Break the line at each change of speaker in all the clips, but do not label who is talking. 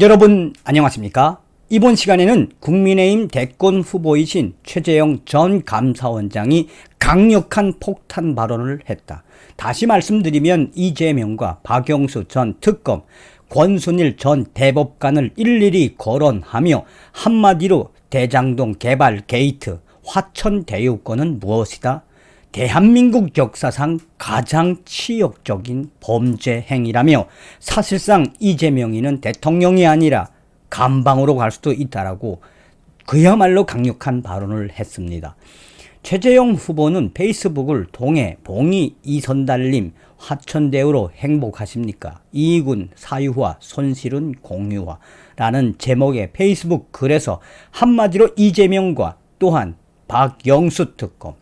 여러분 안녕하십니까? 이번 시간에는 국민의힘 대권 후보이신 최재형 전 감사원장이 강력한 폭탄 발언을 했다. 다시 말씀드리면 이재명과 박영수 전 특검, 권순일 전 대법관을 일일이 거론하며 한마디로 대장동 개발 게이트, 화천 대유권은 무엇이다? 대한민국 역사상 가장 치욕적인 범죄 행위라며 사실상 이재명이는 대통령이 아니라 감방으로 갈 수도 있다라고 그야말로 강력한 발언을 했습니다. 최재형 후보는 페이스북을 통해 봉이 이선달님 화천대유로 행복하십니까? 이익은 사유화, 손실은 공유화 라는 제목의 페이스북 글에서 한마디로 이재명과 또한 박영수 특검,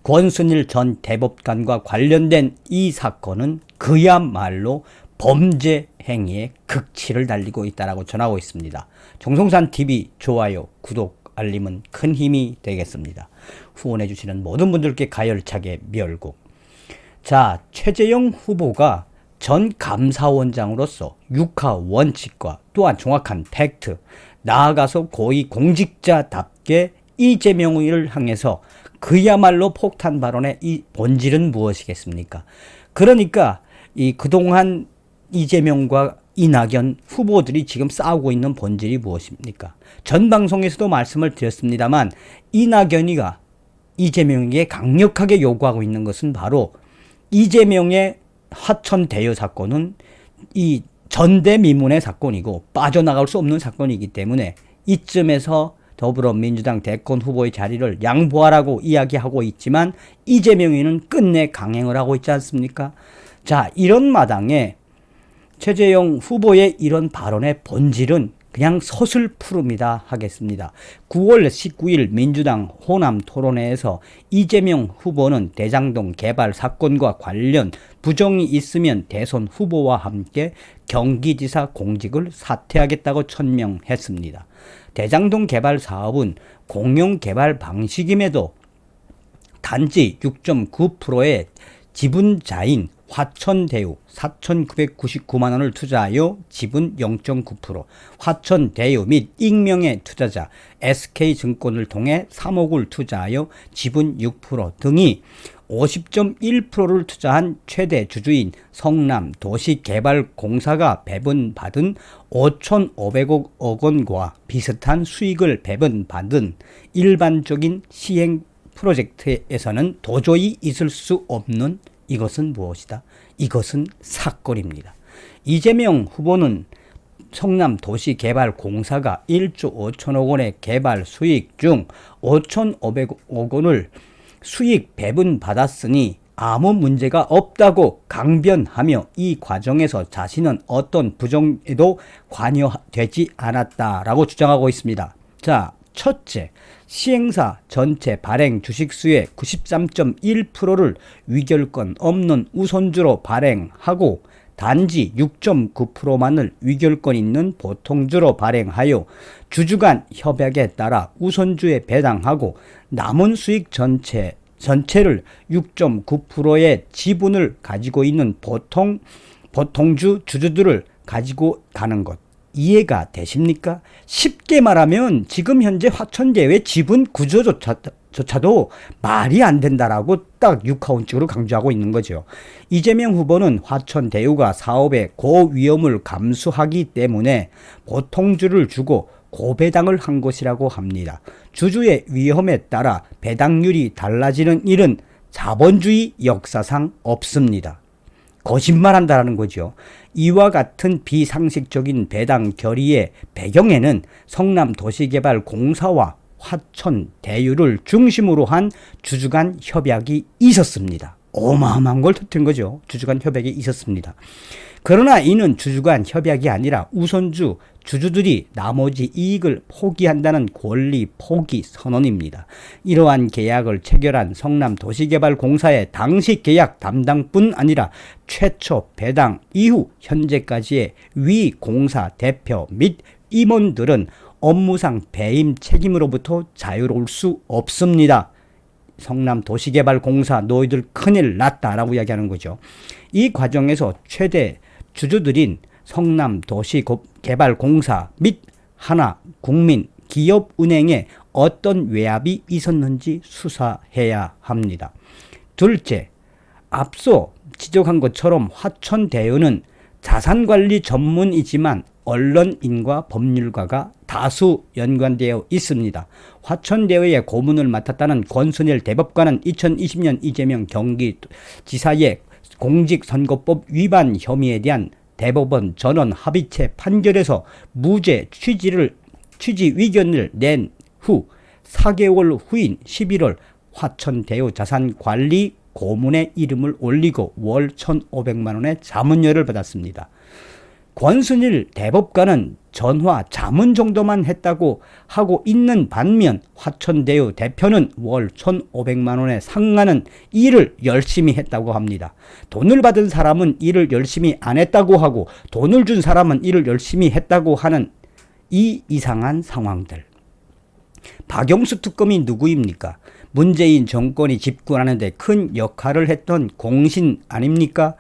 권순일 전 대법관과 관련된 이 사건은 그야말로 범죄 행위의 극치를 달리고 있다고 전하고 있습니다. 정성산TV 좋아요, 구독, 알림은 큰 힘이 되겠습니다. 후원해 주시는 모든 분들께 가열차게 멸국. 자, 최재형 후보가 전 감사원장으로서 육하 원칙과 또한 정확한 팩트, 나아가서 고위 공직자답게 이재명을 향해서 그야말로 폭탄 발언의 이 본질은 무엇이겠습니까? 그러니까 그동안 이재명과 이낙연 후보들이 지금 싸우고 있는 본질이 무엇입니까? 전 방송에서도 말씀을 드렸습니다만 이낙연이가 이재명에게 강력하게 요구하고 있는 것은 바로 이재명의 화천 대유 사건은 이 전대미문의 사건이고 빠져나갈 수 없는 사건이기 때문에 이쯤에서 더불어민주당 대권 후보의 자리를 양보하라고 이야기하고 있지만 이재명이는 끝내 강행을 하고 있지 않습니까? 자, 이런 마당에 최재형 후보의 이런 발언의 본질은 그냥 서슬푸릅니다 하겠습니다. 9월 19일 민주당 호남 토론회에서 이재명 후보는 대장동 개발 사건과 관련 부정이 있으면 대선 후보와 함께 경기지사 공직을 사퇴하겠다고 천명했습니다. 대장동 개발 사업은 공영 개발 방식임에도 단지 6.9%의 지분자인 화천대유 4,999만 원을 투자하여 지분 0.9%, 화천대유 및 익명의 투자자 SK증권을 통해 3억을 투자하여 지분 6% 등이 50.1%를 투자한 최대 주주인 성남도시개발공사가 배분받은 5,500억 원과 비슷한 수익을 배분받은 일반적인 시행 프로젝트에서는 도저히 있을 수 없는 이것은 무엇이다? 이것은 사건입니다. 이재명 후보는 성남도시개발공사가 1조 5천억 원의 개발 수익 중 5,500억 원을 수익 배분받았으니 아무 문제가 없다고 강변하며 이 과정에서 자신은 어떤 부정에도 관여되지 않았다라고 주장하고 있습니다. 자, 첫째, 시행사 전체 발행 주식수의 93.1%를 위결권 없는 우선주로 발행하고 단지 6.9%만을 위결권 있는 보통주로 발행하여 주주 간 협약에 따라 우선주에 배당하고 남은 수익 전체를 6.9%의 지분을 가지고 있는 보통주 주주들을 가지고 가는 것. 이해가 되십니까? 쉽게 말하면 지금 현재 화천대유의 지분 구조조차도 말이 안 된다라고 딱 육하원칙으로 강조하고 있는 거죠. 이재명 후보는 화천대유가 사업의 고위험을 감수하기 때문에 보통주를 주고 고배당을 한 것이라고 합니다. 주주의 위험에 따라 배당률이 달라지는 일은 자본주의 역사상 없습니다. 거짓말한다라는 거죠. 이와 같은 비상식적인 배당 결의의 배경에는 성남도시개발공사와 화천대유를 중심으로 한 주주 간 협약이 있었습니다. 어마어마한 걸 터뜨린 거죠. 주주 간 협약이 있었습니다. 그러나 이는 주주 간 협약이 아니라 우선주 주주들이 나머지 이익을 포기한다는 권리 포기 선언입니다. 이러한 계약을 체결한 성남도시개발공사의 당시 계약 담당뿐 아니라 최초 배당 이후 현재까지의 위 공사 대표 및 임원들은 업무상 배임 책임으로부터 자유로울 수 없습니다. 성남도시개발공사 너희들 큰일 났다라고 이야기하는 거죠. 이 과정에서 최대 주주들인 성남도시개발공사 및 하나국민기업은행에 어떤 외압이 있었는지 수사해야 합니다. 둘째, 앞서 지적한 것처럼 화천대유는 자산관리 전문이지만 언론인과 법률가가 다수 연관되어 있습니다. 화천대유의 고문을 맡았다는 권순일 대법관은 2020년 이재명 경기지사의 공직선거법 위반 혐의에 대한 대법원 전원 합의체 판결에서 무죄 취지 의견을 낸 후 4개월 후인 11월 화천대유 자산관리 고문의 이름을 올리고 월 1,500만 원의 자문료를 받았습니다. 권순일 대법관은 전화 자문 정도만 했다고 하고 있는 반면 화천대유 대표는 월 1,500만 원에 상하는 일을 열심히 했다고 합니다. 돈을 받은 사람은 일을 열심히 안 했다고 하고 돈을 준 사람은 일을 열심히 했다고 하는 이 이상한 상황들. 박영수 특검이 누구입니까? 문재인 정권이 집권하는 데 큰 역할을 했던 공신 아닙니까?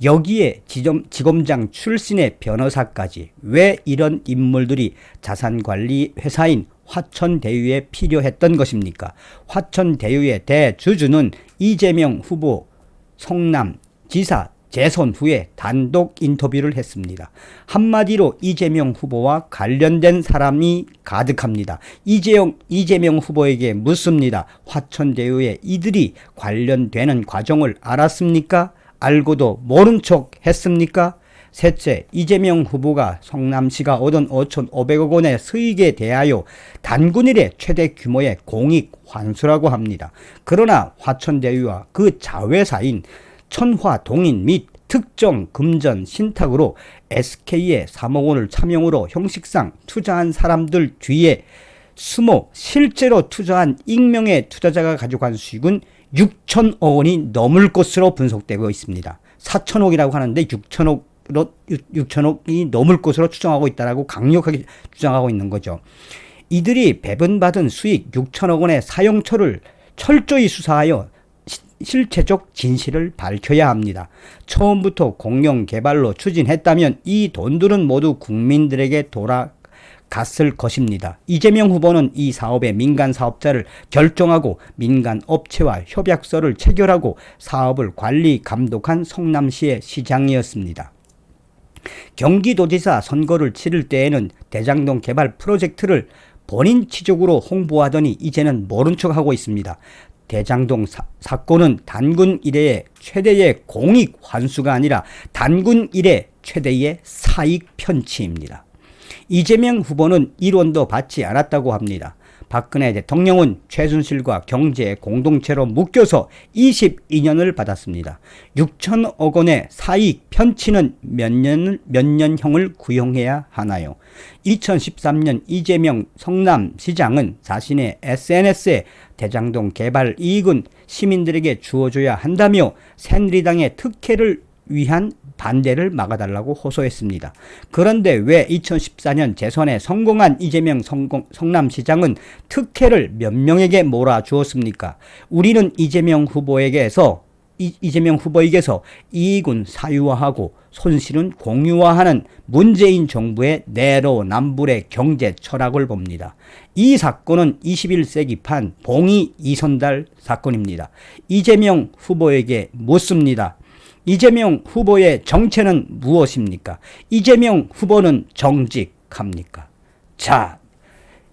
여기에 지검장 출신의 변호사까지 왜 이런 인물들이 자산관리 회사인 화천대유에 필요했던 것입니까? 화천대유의 대주주는 이재명 후보 성남지사 재선 후에 단독 인터뷰를 했습니다. 한마디로 이재명 후보와 관련된 사람이 가득합니다. 이재명 후보에게 묻습니다. 화천대유에 이들이 관련되는 과정을 알았습니까? 알고도 모른 척 했습니까? 셋째, 이재명 후보가 성남시가 얻은 5,500억 원의 수익에 대하여 단군일의 최대 규모의 공익 환수라고 합니다. 그러나 화천대유와 그 자회사인 천화동인 및 특정 금전 신탁으로 SK에 3억 원을 차명으로 형식상 투자한 사람들 뒤에 숨어 실제로 투자한 익명의 투자자가 가져간 수익은 6천억 원이 넘을 것으로 분석되고 있습니다. 4천억이라고 하는데 6천억이 넘을 것으로 추정하고 있다라고 강력하게 주장하고 있는 거죠. 이들이 배분받은 수익 6천억 원의 사용처를 철저히 수사하여 실체적 진실을 밝혀야 합니다. 처음부터 공영개발로 추진했다면 이 돈들은 모두 국민들에게 돌아갔을 것입니다. 이재명 후보는 이 사업의 민간 사업자를 결정하고 민간 업체와 협약서를 체결하고 사업을 관리 감독한 성남시의 시장이었습니다. 경기도지사 선거를 치를 때에는 대장동 개발 프로젝트를 본인 치적으로 홍보하더니 이제는 모른 척하고 있습니다. 대장동 사건은 단군 이래의 최대의 공익 환수가 아니라 단군 이래 최대의 사익 편취입니다. 이재명 후보는 1원도 받지 않았다고 합니다. 박근혜 대통령은 최순실과 경제 공동체로 묶여서 22년을 받았습니다. 6천억 원의 사익 편취는 몇 년형을 구형해야 하나요? 2013년 이재명 성남시장은 자신의 SNS에 대장동 개발 이익은 시민들에게 주어줘야 한다며 새누리당의 특혜를 위한 반대를 막아달라고 호소했습니다. 그런데 왜 2014년 재선에 성공한 이재명 성남시장은 특혜를 몇 명에게 몰아주었습니까? 우리는 이재명 후보에게서 이익은 사유화하고 손실은 공유화하는 문재인 정부의 내로남불의 경제 철학을 봅니다. 이 사건은 21세기판 봉이 이선달 사건입니다. 이재명 후보에게 묻습니다. 이재명 후보의 정체는 무엇입니까? 이재명 후보는 정직합니까? 자,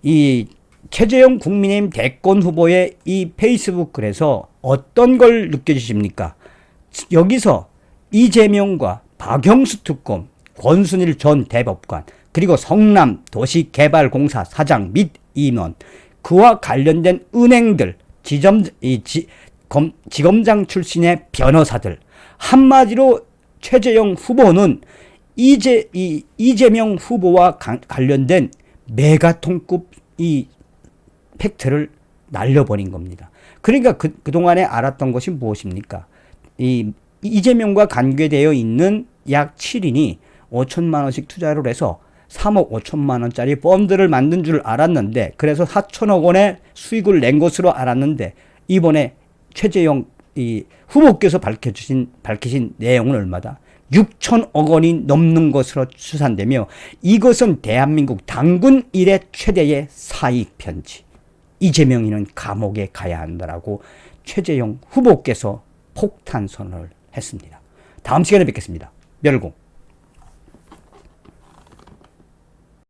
이 최재형 국민의힘 대권 후보의 이 페이스북 글에서 어떤 걸 느껴지십니까? 여기서 이재명과 박영수 특검, 권순일 전 대법관, 그리고 성남도시개발공사 사장 및 임원, 그와 관련된 은행들, 지검장 출신의 변호사들, 한마디로 최재형 후보는 이재명 후보와 관련된 메가톤급 이 팩트를 날려버린 겁니다. 그러니까 그동안에 알았던 것이 무엇입니까? 이재명과 관계되어 있는 약 7인이 5천만 원씩 투자를 해서 3억 5천만 원짜리 펀드를 만든 줄 알았는데, 그래서 4천억 원의 수익을 낸 것으로 알았는데, 이번에 최재형 이 후보께서 밝히신 내용은 얼마다? 6천억 원이 넘는 것으로 추산되며 이것은 대한민국 당군 이래 최대의 사익 편지. 이재명이는 감옥에 가야 한다라고 최재형 후보께서 폭탄 선언을 했습니다. 다음 시간에 뵙겠습니다. 멸공.